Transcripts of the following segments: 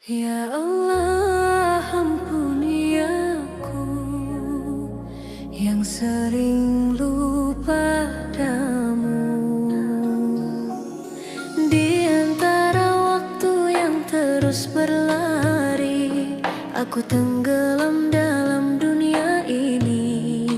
Ya Allah, ampuni aku yang sering lupa padamu. Di antara waktu yang terus berlari, aku tenggelam dalam dunia ini.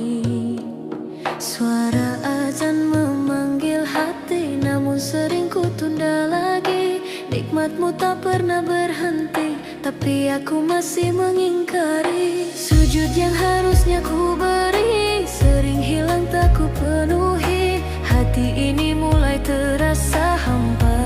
Suara azan memanggil hati, namun sering ku tunda lagi. Nikmatmu tak pernah berhenti, tapi aku masih mengingkari. Sujud yang harusnya ku beri, sering hilang tak ku penuhi. Hati ini mulai terasa hampa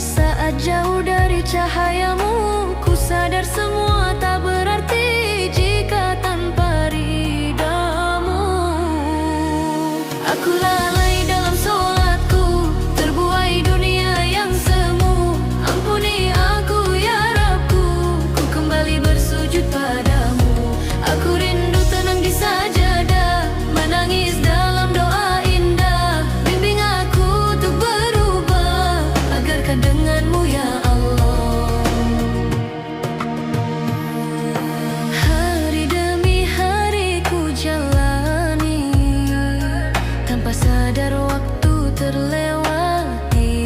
saat jauh dari cahayamu. Ku sadar semua tak berarti jika tanpa ridamu. Aku lalai dalam sholatku, terbuai dunia yang semu. Ampuni aku ya Rabbku, ku kembali bersujud padamu. Aku rindu tenang di sajadah, menangis dalam doa indah. Bimbing aku untuk berubah, agarkan denganmu ya Allah. Hari demi hari ku jalani, tanpa sadar waktu terlewati.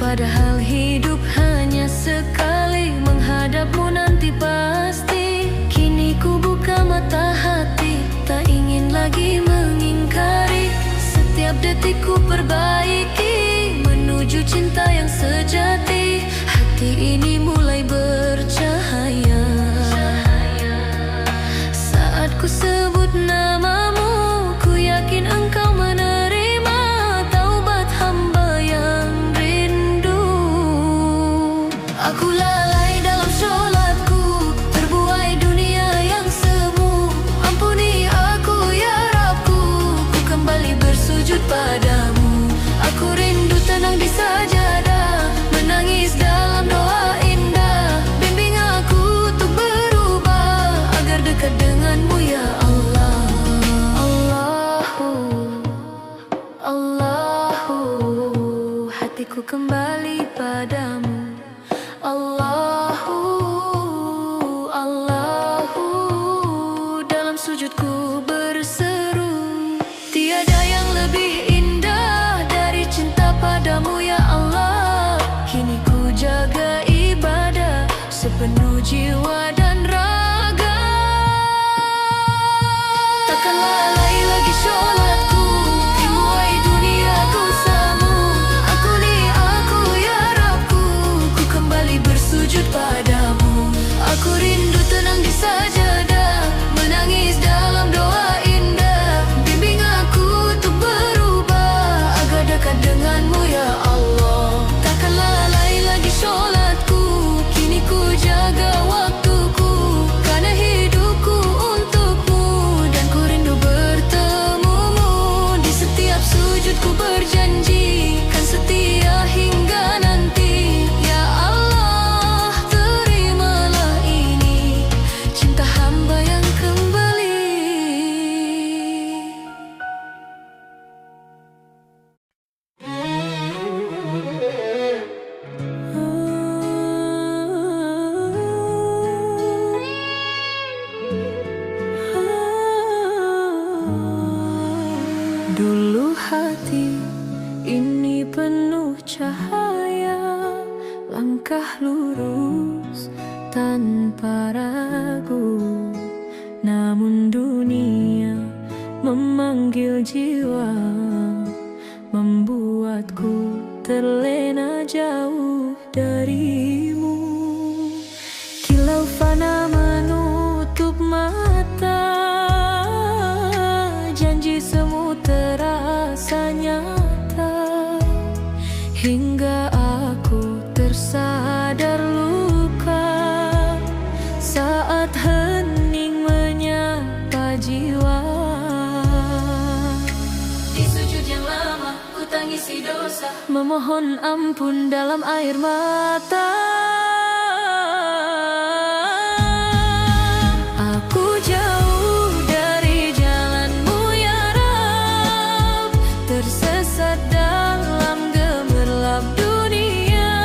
Padahal hidup hanya sekali, menghadapmu nanti pasti. Kini ku buka mata hati, tak ingin lagi mengingkari. Setiap detik ku perbaiki, menuju cinta yang sejati. Hati ini mulai bercahaya saat ku sebut namamu. Ku yakin engkau menerima taubat hamba yang rindu. Aku lalai dalam sholatku, terbuai dunia yang semu. Ampuni aku ya Rabbku, ku kembali bersujud padamu. Aku rindu tenang di sajadah, menangis dalam doa indah. Bimbing aku untuk berubah, agar dekat denganmu ya Allah. Allahu, Allahu, hatiku kembali padamu. Allahu, Allahu, dalam sujudku berseru. Tiada yang lebih indah dari cinta padamu ya Allah. Kini ku jaga ibadah sepenuh jiwa dan raga. Takkan lalai lagi sholatku, ribuai dunia ku semu. Ampuni aku ya Rabbku, ku kembali bersujud padamu. Aku rindu tenang di sajadah, menangis dalam doa indah. Bimbing aku untuk berubah, agar dekat denganmu ya Allah. Takkan lalai lagi sholatku, kini ku jaga waktuku. Karena hidupku untukmu, dan ku rindu bertemumu. Di setiap sujudku berjanji, kan setia hingga nanti. Ya Allah, terimalah ini, cinta hamba yang kembali. Dulu hati ini penuh cahaya, langkah lurus tanpa ragu. Namun dunia memanggil jiwa, membuatku terlena jauh darimu. Kilau fana menutup mata, janji semu terasa nyata. Hingga aku tersadar luka saat hening menyapa jiwa. Di sujud yang lama ku tangisi dosa, memohon ampun dalam air mata. Aku jauh dari jalanmu ya Rabb, tersesat dalam gemerlap dunia.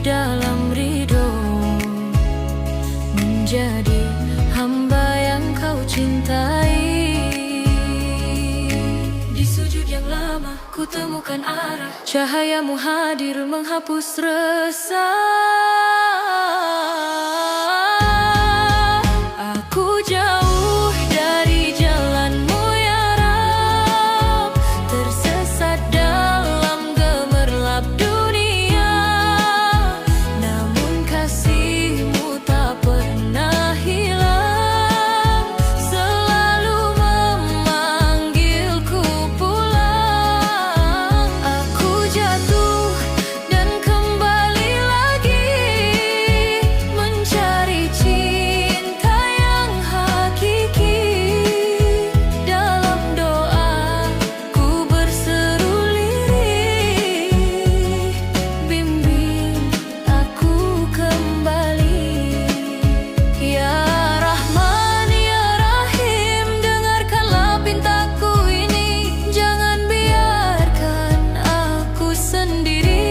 dalam ridho, menjadi hamba yang kau cintai. Di sujud yang lama ku temukan arah, cahayamu hadir menghapus resah. Aku jauh dari jalanmu ya Rab, tersesat dalam gemerlap dunia. Namun kasih-Mu tak pernah hilang, selalu memanggilku pulang. Aku jatuh dan kembali lagi, mencari cinta yang hakiki. Dalam doa ku berseru lirih, bimbing aku kembali. Ya Rahman ya Rahim, dengarkanlah pintaku ini. Jangan biarkan aku sendiri.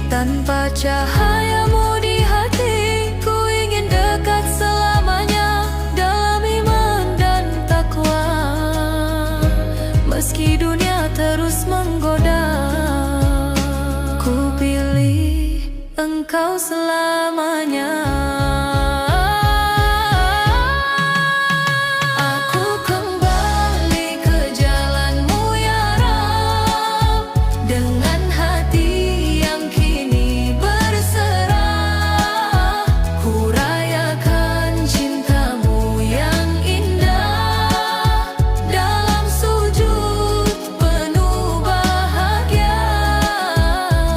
Tanpa cahayamu di hati, ku ingin dekat selamanya dalam iman dan takwa. Meski dunia terus menggoda, ku pilih Engkau selamanya. Aku kembali ke jalanmu ya Rab, dengan hati yang kini berserah. Ku rayakan cinta-Mu yang indah, dalam sujud penuh bahagia.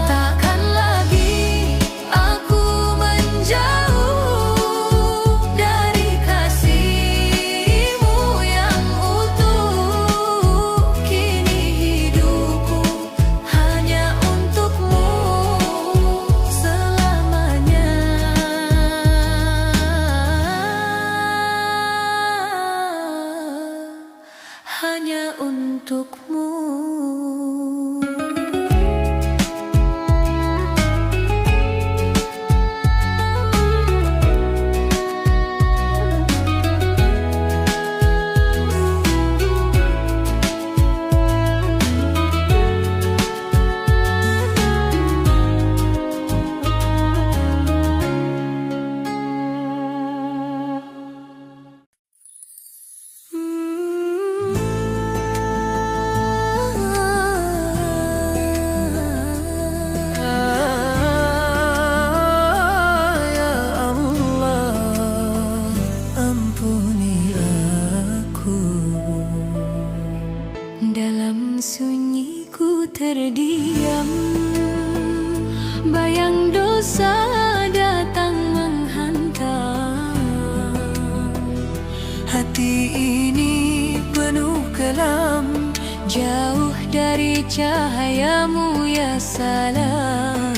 Takkan lagi aku menjauh dari kasih-Mu yang utuh. Kini hidupku hanya untuk-Mu selamanya. Hanya untuk-Mu. Ya Allah, ampuni aku. Dalam sunyi ku terdiam, bayang dosa datang menghantam. Hati ini penuh kelam, jauh dari cahayamu ya salam.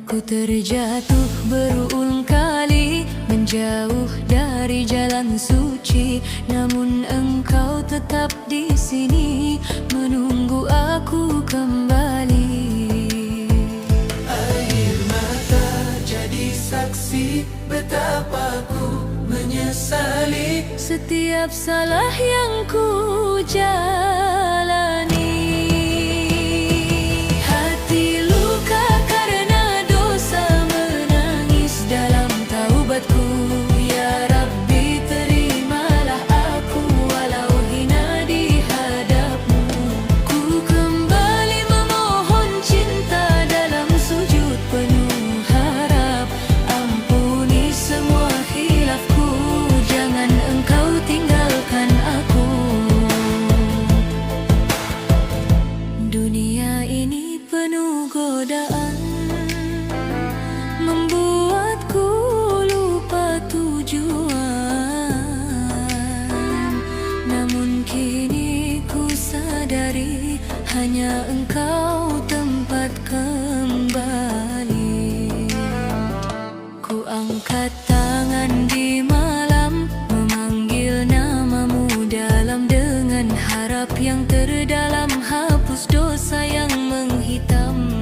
Ku terjatuh berulang kali, menjauh dari jalan suci. Namun Engkau tetap di sini, menunggu aku kembali. Air mata jadi saksi betapa ku menyesali Setiap salah yang ku jalani. Hati luka karena dosa, menangis dalam taubatku. Ya Rabbi, terimalah aku walau hina di hadap-Mu. Ku kembali memohon cinta dalam sujud penuh harap. Ampuni semua khilafku, jangan Engkau tinggalkan aku. Dunia ini penuh godaan, membuatku lupa tujuan. Namun kini ku sadari, hanya Engkau tempat kembali. Ku angkat tangan di malam, memanggil nama-Mu dalam, dengan harap yang terdalam hapus dosa yang menghitam.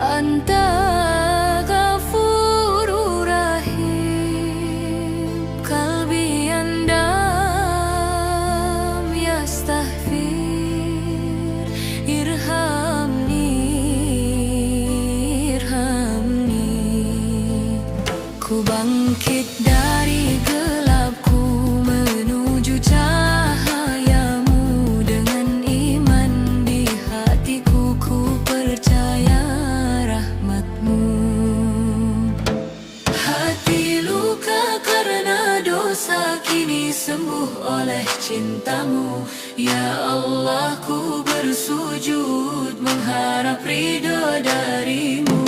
Anta Ghafurur Rahim, qalbi andam yastaghfir, irhamni, irhamni. Ku bangkit dari gelapku menuju cahayamu, dengan iman di hatiku ku percaya rahmatmu. Hati luka karena dosa kini sembuh oleh cintamu. Ya Allah, ku bersujud mengharap ridho darimu.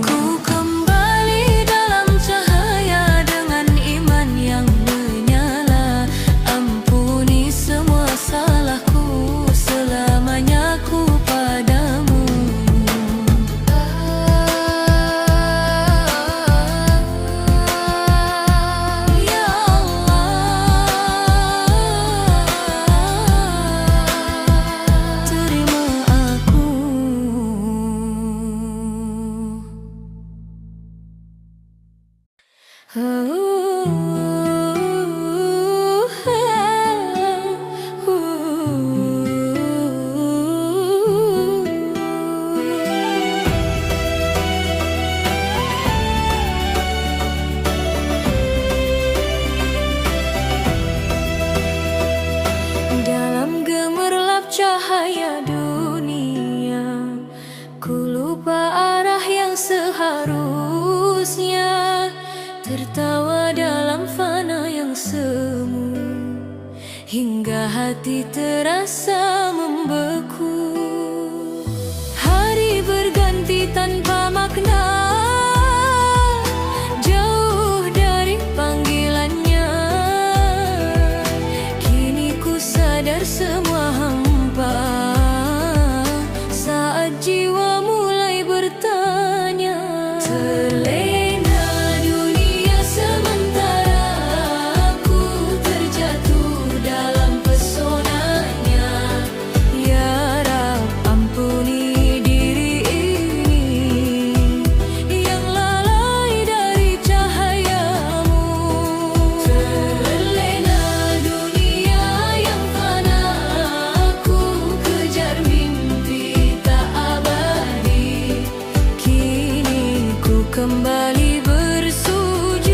Ku kembali dalam cahaya dengan iman yang menyala. Ampuni semua salahku, selamanya ku padamu. Ya Allah, terima aku. Dalam gemerlap cahaya dunia, ku lupa arah yang seharusnya. Tertawa dalam fana yang semu, hingga hati terasa membeku. Hari berganti tanpa makna, jauh dari panggilannya. Kini ku sadar semua hampa, saat jiwa mulai bertanya. Terlena dunia sementara, aku terjatuh dalam pesonanya. Ya Rab, ampuni diri ini yang lalai dari cahayamu. Terlena dunia yang fana, aku kejar mimpi tak abadi. Kini ku kembali bersujud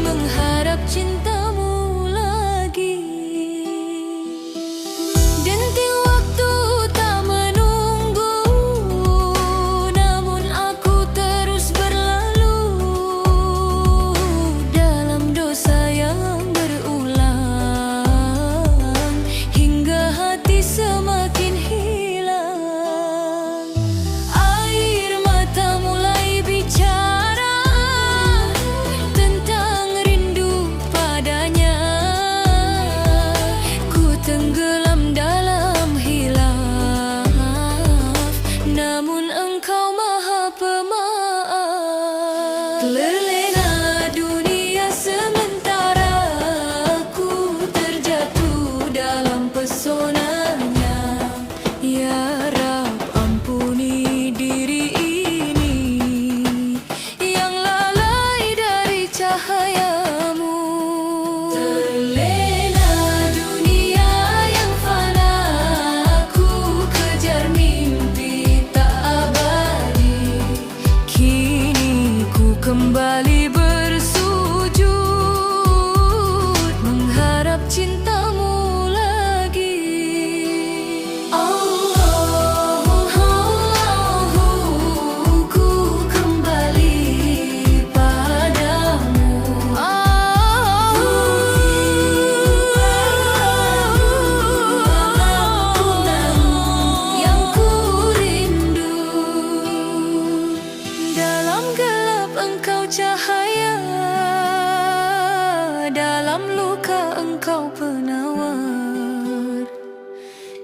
mengharap cintamu lagi. Denting waktu tak menunggu, namun aku terus berlalu dalam dosa yang berulang, hingga hati semakin hilang. Air mata mulai bicara tentang rindu padanya. Ku tenggelam dalam hilaf, namun Engkau Maha Pemaaf. Terlena dunia sementara, aku terjatuh dalam pesonanya. Ya Rab, ampuni diri ini yang lalai dari cahayamu. Terlena dunia yang fana, aku kejar mimpi tak abadi. Kini ku kembali bersujud mengharap cintamu lagi. Allahu, ku kembali padamu. Yang ku rindu, dalam gelap Engkau cahaya, dalam luka Engkau penawar.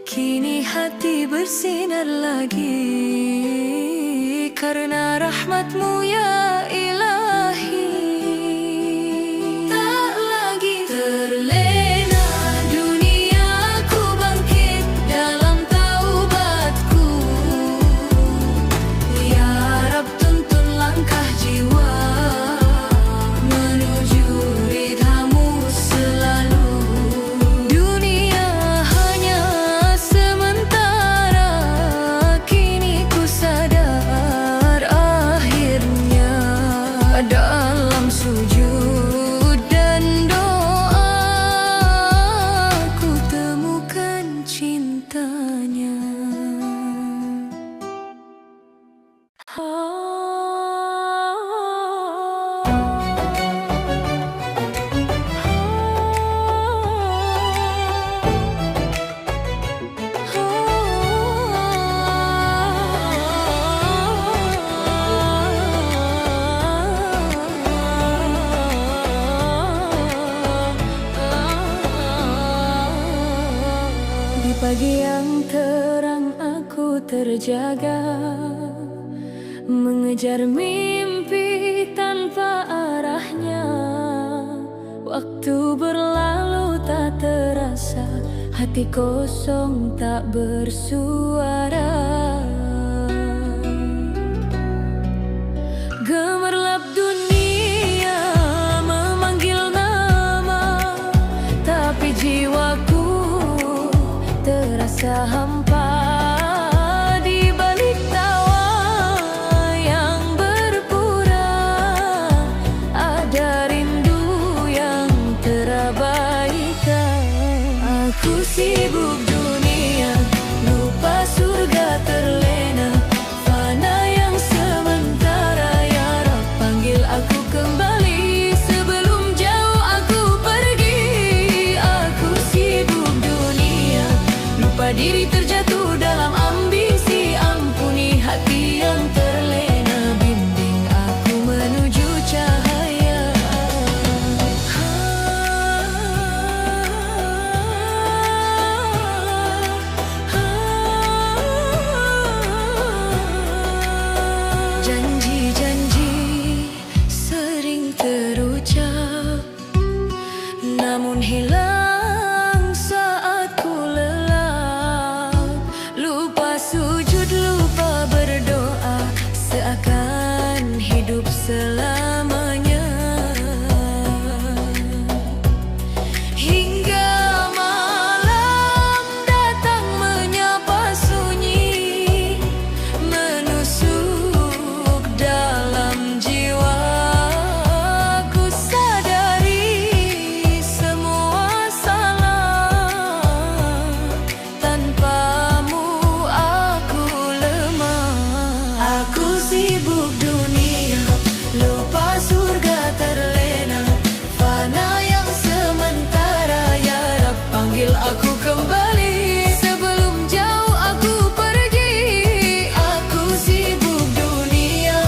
Kini hati bersinar lagi karena rahmat-Mu ya Ilahi. Tak lagi terlena dunia, ku bangkit dalam taubatku. terjaga, mengejar mimpi tanpa arahnya. Waktu berlalu tak terasa, hati kosong tak bersuara. Gemerlap dunia memanggil nama, tapi jiwaku terasa hampa. Di balik tawa yang berpura, ada rindu yang terabaikan. Aku sibuk dunia, lupa surga terlena, fana yang sementara. Ya Rab, panggil aku kembali sebelum jauh aku pergi. Aku sibuk dunia, lupa diri terjatuh dalam ambisi. Ampuni hati yang terlena, bimbing aku menuju cahaya. Janji-janji sering terucap, namun hilang saat ku lelap. Lupa sujud, lupa berdoa, seakan hidup selamanya. Hingga malam datang menyapa sunyi, menusuk dalam jiwa. Ku sadari semua salah, tanpamu aku lemah. Aku sibuk dunia, lupa surga terlena, fana yang sementara. Ya Rab, panggil aku kembali sebelum jauh aku pergi. Aku sibuk dunia,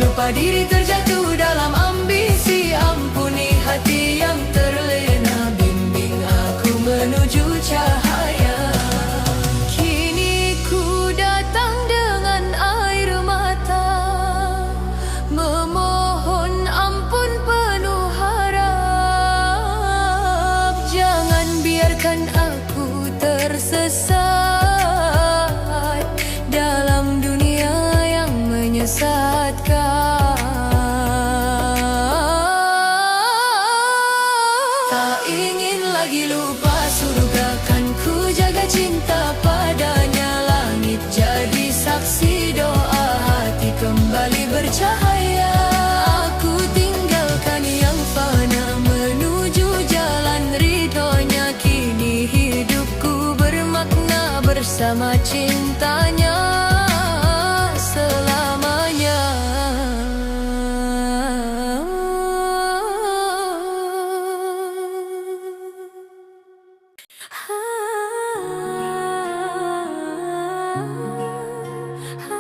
lupa diri terjatuh dalam ambisi. Ampuni hati yang terlena, bimbing aku menuju cahaya. Kini ku datang dengan air mata, memohon ampun penuh harap. Jangan biarkan aku tersesat dalam dunia yang menyesatkan. Tak ingin lagi lupa surga, kan ku jaga cinta padanya. Langit jadi saksi, doa hati kembali bercahaya. Aku tinggalkan yang fana, menuju jalan ridhonya. Kini hidupku bermakna bersama cintanya selamanya. Ah, ah,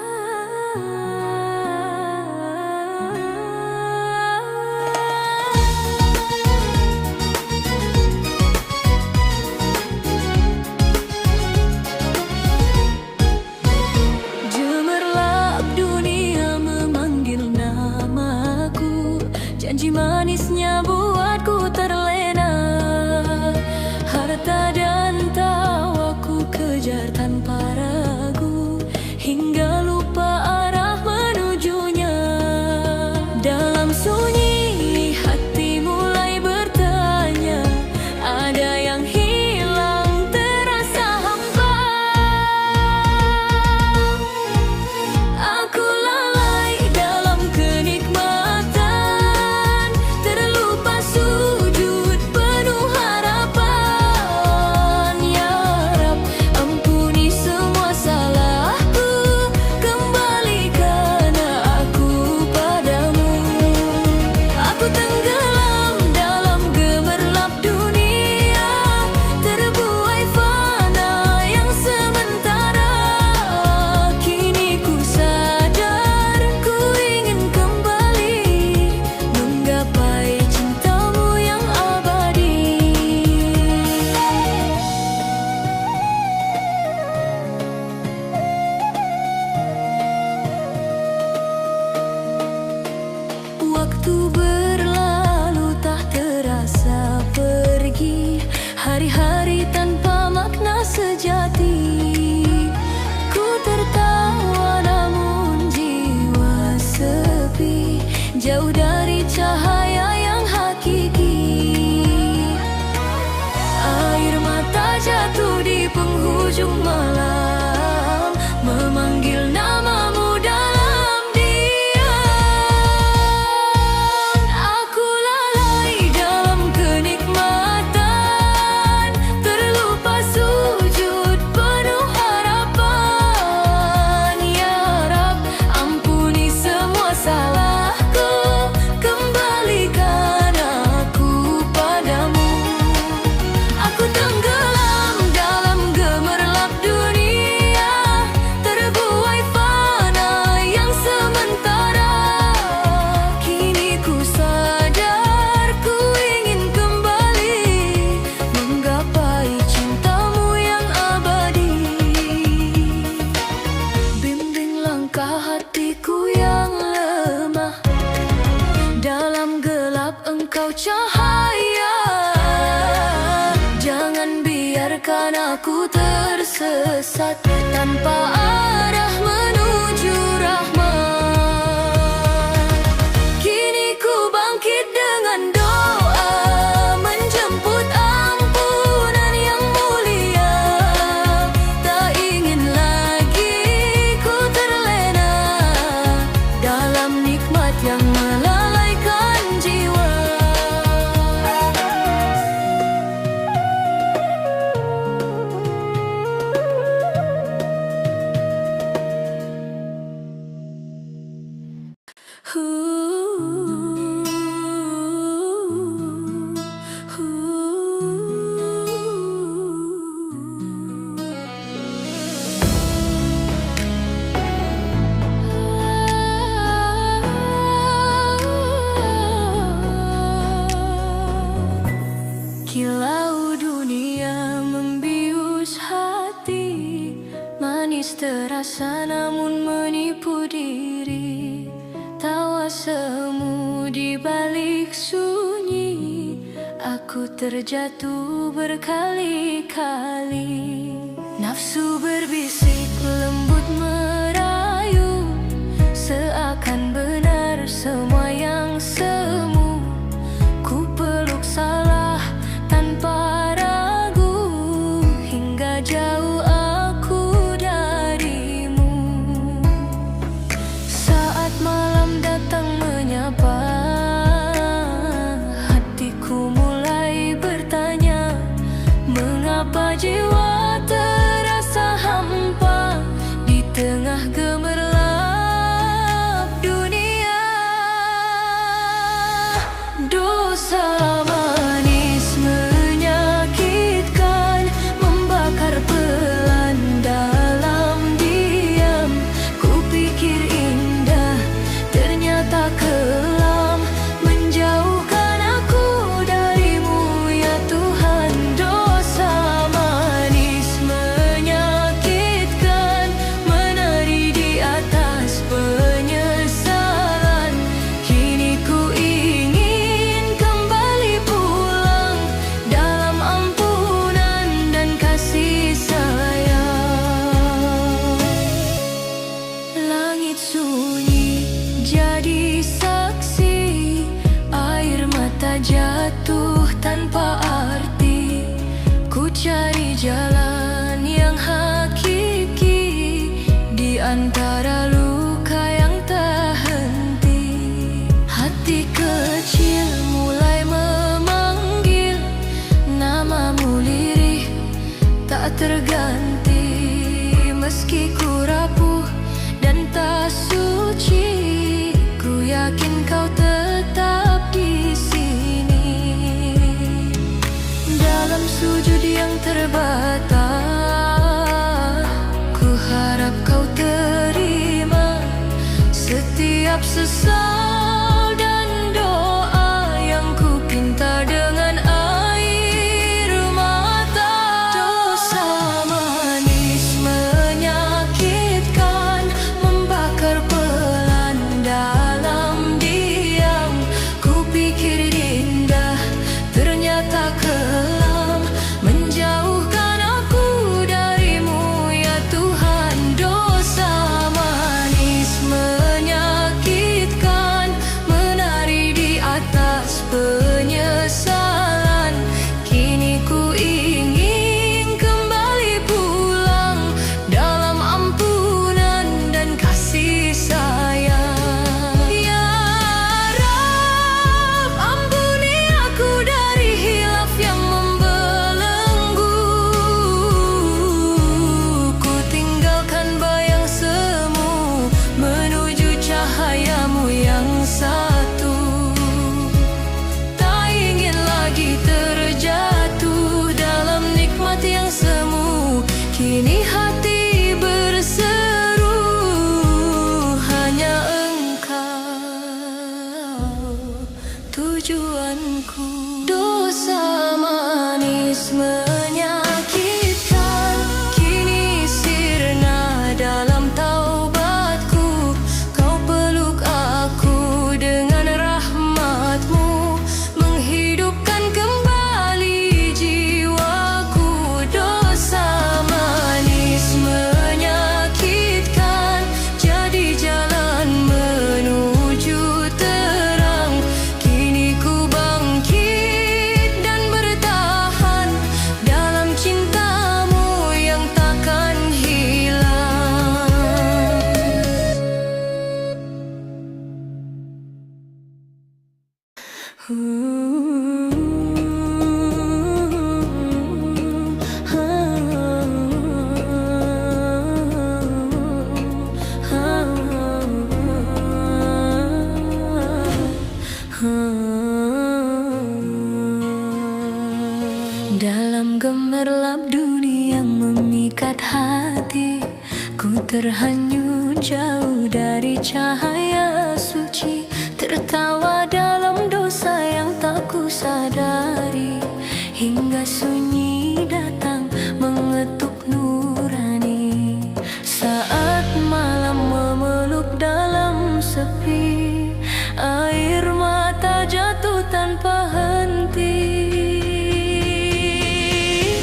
cahaya. Jangan biarkan aku tersesat tanpa arah menuju rahmat. Kini ku bangkit dengan doa, menjemput ampunan yang mulia. Tak ingin lagi ku terlena dalam nikmat yang melalaikan jiwa. Kilau dunia membius hati, manis terasa namun menipu diri. Tawa semu di balik sunyi, aku terjatuh berkali-kali. Nafsu berbisik lembut merayu, seakan benar semua yang semu. Ku peluk salah tanpa ragu, hingga jauh aku darimu. Saat malam datang menyapa, hatiku mulai bertanya, mengapa jiwa terasa hampa di tengah gemerlap dunia. Dosa manis menyakitkan, membakar pelan dalam diam. Kupikir indah, ternyata kelam, menjauhkan aku darimu ya Tuhan. Dosa manis menyakitkan, menari di atas penyesalan. Kini ku ingin kembali pulang dalam ampunan dan kasih sayang. Langit sunyi jadi saksi, air mata jatuh tanpa arti. Ku cari jalan yang hakiki di antara luka yang tak henti. Hati kecil mulai memanggil namamu lirih, tak terganti. Meski ku rapuh dan tak suci, ku yakin kau tetap di sini. Dalam sujud yang terbata, ku harap kau terima setiap sesal dan doa yang ku pinta dengan air mata. Dosa manis menyakitkan, membakar pelan dalam diam. Kupikir indah, ternyata kelam, menjauhkan aku darimu ya Tuhan. Dosa manis menyakitkan, Dalam gemerlap dunia yang memikat hati, ku terhanyut jauh dari cahaya suci, tertawa dalam dosa yang tak ku sadari, hingga sunyi datang mengetuk nurani. Saat malam memeluk dalam sepi, air mata jatuh tanpa henti.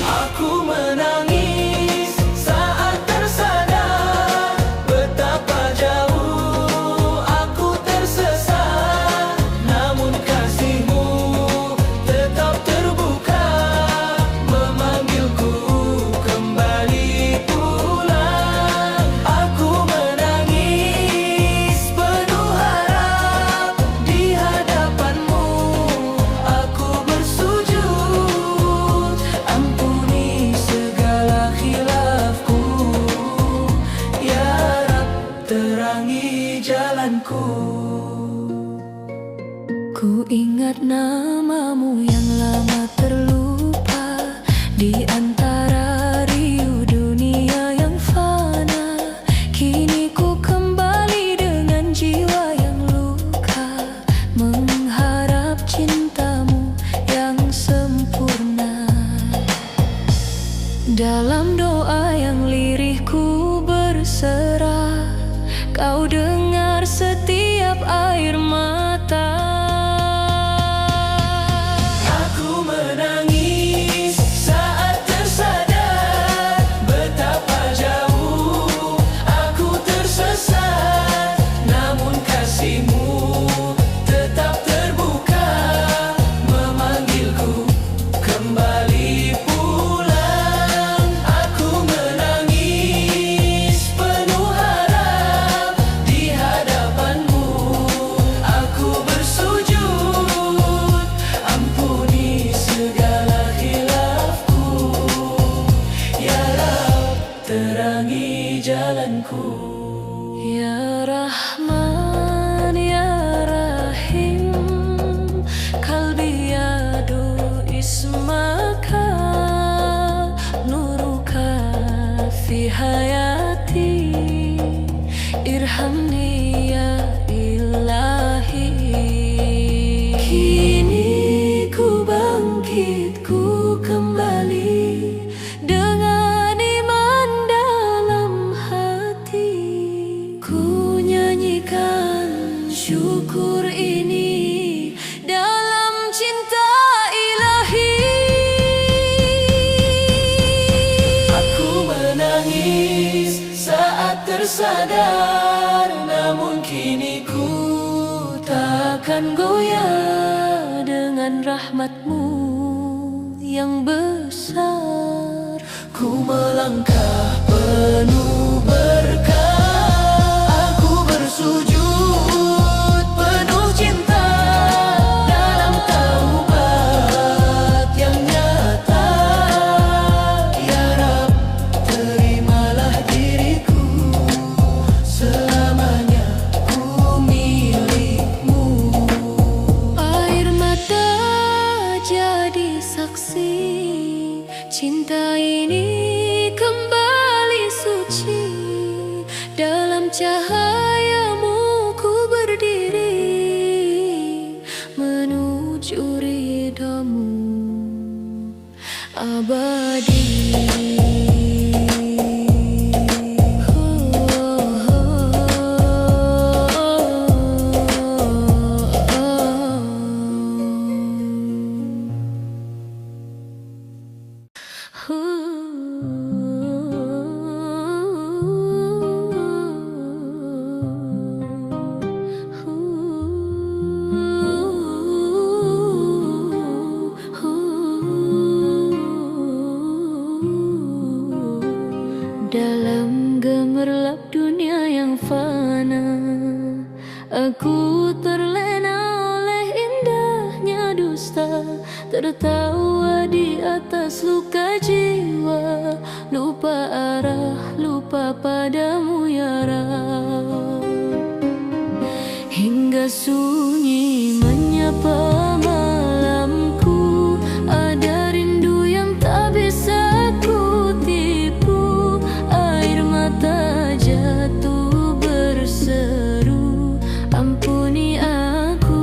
Aku menangis saat tersadar betapa jauh aku tersesat, namun kasih-Mu tetap terbuka, memanggilku kembali pulang. Aku menangis penuh harap di hadapan-Mu, aku bersujud, ampuni segala khilafku, ya Rab, terangi jalanku. Ku ingat nama-Mu yang lama terlupa di antara riuh dunia yang fana. Kini ku kembali dengan jiwa yang luka, mengharap cinta-Mu yang sempurna. Dalam doa yang lirih ku berserah, Kau dengar setiap air mata. Aku menangis saat tersadar betapa jauh aku tersesat, namun kasih-Mu tetap terbuka, memanggilku kembali pulang. Aku menangis penuh harap di hadapan-Mu, aku bersujud, ampuni segala khilafku, ya Rab, terangi jalanku. Ya Rahman Ya Rahim, kalbi yadu ismaka, nuruka fi hayati, irhamni ya ilahi. Kini ku bangkit, ku kembali dengan iman dalam hati. Ku nyanyikan syukur ini dalam cinta ilahi. Aku menangis saat tersadar, namun kini ku Takkan goyah dengan rahmat-Mu yang besar. Ku melangkah penuh berkah, aku bersujud penuh cinta dalam taubat yang nyata. Ya Rab, terimalah diriku, selamanya ku milik-Mu. Air mata jadi saksi, cinta ini kembali suci. Dalam cahaya-Mu ku berdiri, menuju ridha-Mu abadi. Dalam gemerlap dunia yang fana, aku terlena oleh indahnya tertawa di atas luka jiwa, lupa arah, lupa padamu ya Rab. Hingga sunyi menyapa malamku, ada rindu yang tak bisa ku tipu. Air mata jatuh berseru, ampuni aku.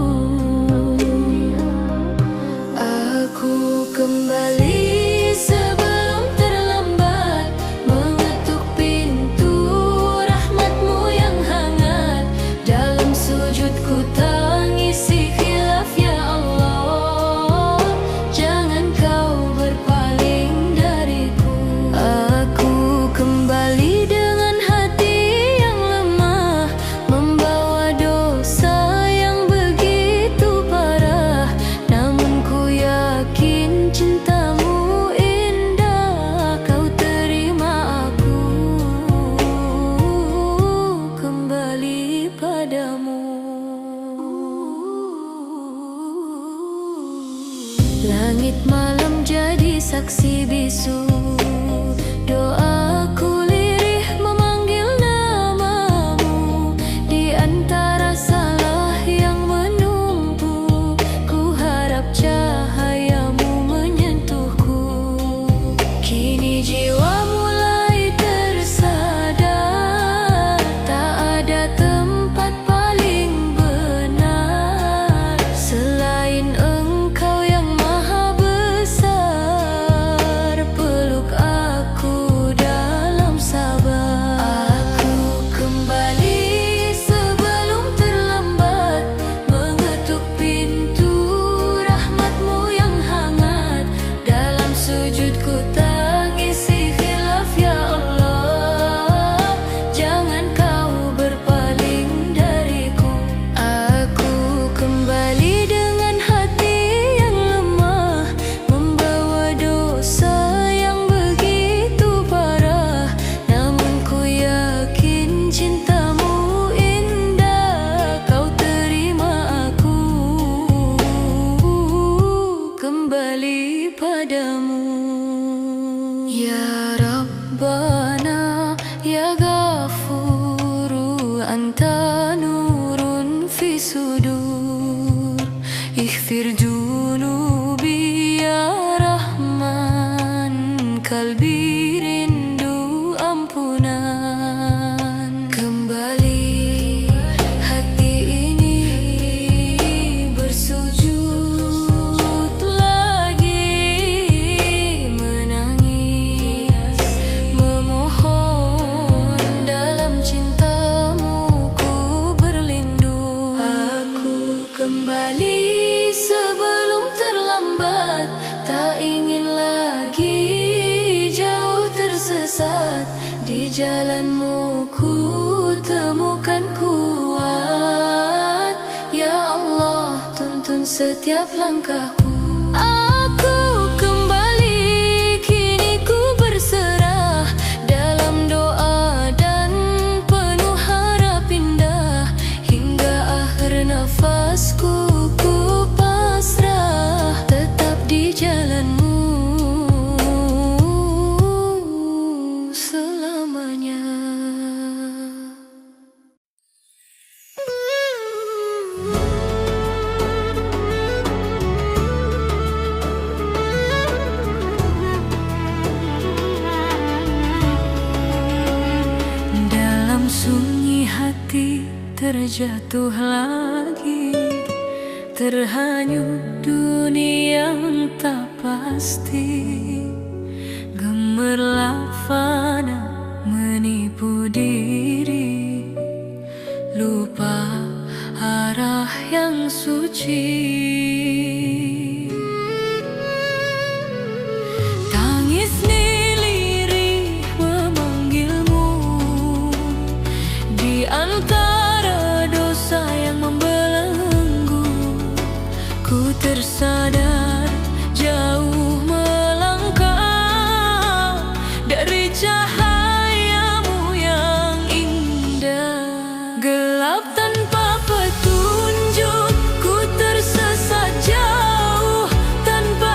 Aku kembali sebelum terlambat, mengetuk pintu rahmatmu yang hangat. Dalam sujudku tangisi khilaf ya Allah, jangan kau berpaling dariku. Aku kembali dengan hati yang lemah, membawa dosa yang begitu parah. Namun ku yakin cintamu indah, kau terima aku kembali padamu. Langit malam jadi saksi bisu, doaku lirih memanggil namamu. Di antara salah yang menumpuk, ku harap cahayamu menyentuhku. Kini jiwa mulai tersadar, tak ada tempat paling benar selain Engkau yang maha besar. Peluk aku dalam sabar. Aku kembali sebelum terlambat, mengetuk pintu rahmatmu yang hangat. Dalam sujudku tangisi khilaf ya Allah, jangan kau berpaling dariku. Aku kembali dengan hati yang lemah, membawa dosa yang begitu parah. Namun ku yakin cintamu indah, kau terima aku kembali padamu. Ya Rabbana ya Ghafuru, anta nurun fi sudur, ighfir junubi ya Rahman, kalbi rindu ampunan. Kembali hati ini bersujud lagi, menangis memohon. Dalam cintamu ku berlindung. Aku kembali sebelum terlambat, tak ingin lagi jauh tersesat. Di jalanmu ku temukan kuat, ya Allah tuntun setiap langkahku. Aku kembali, kini ku berserah dalam doa dan penuh harap indah. Hingga akhir nafasku ku pasrah, tetap di jalanmu selamanya. Dalam sunyi hati terjatuh lagi, terhanyut dunia yang tak pasti. Gemerlap fana menipu diri, lupa arah yang suci. Tangis nilirih memanggilmu di antara dosa yang membelenggu. Ku tersadar jauh melangkah dari cahayamu yang indah. Gelap tanpa petunjuk, ku tersesat jauh tanpa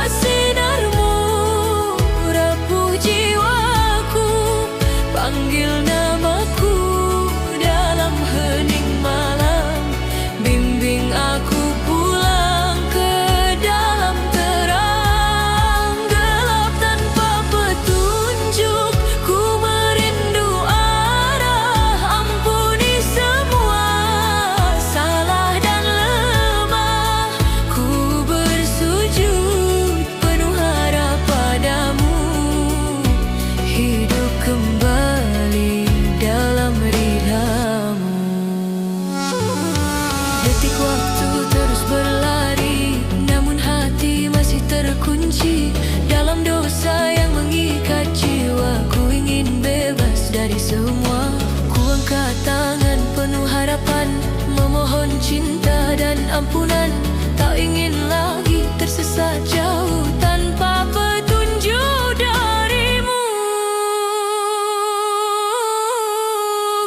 ampunan. Tak ingin lagi tersesat jauh tanpa petunjuk darimu.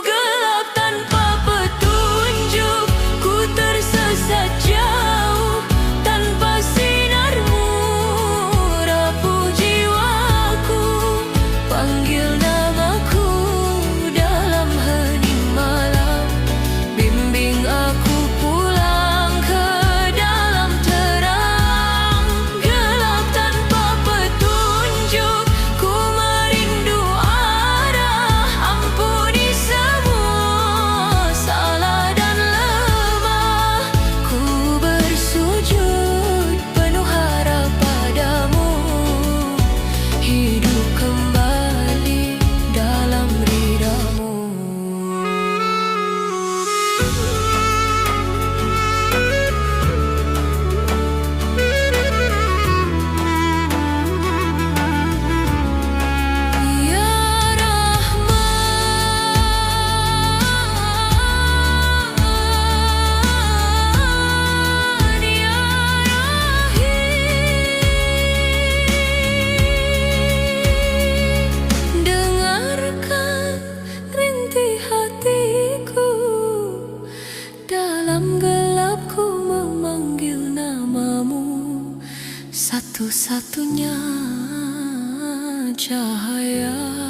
Gelap tanpa petunjuk, ku tersesat jauh tanpa sinarmu. Rapuh jiwaku, panggil namaku dalam hening malam. Bimbing aku pulang ke dalam terang. Gelap tanpa petunjuk, ku merindu arah. Ampuni semua salah dan lemah. Ku bersujud penuh harap padamu. Hidup kembali dalam ridhamu. Ya Rahman, Ya Rahim, dengarkan rintih hatiku. Dalam gelapku memanggil namamu, satu-satunya cahaya.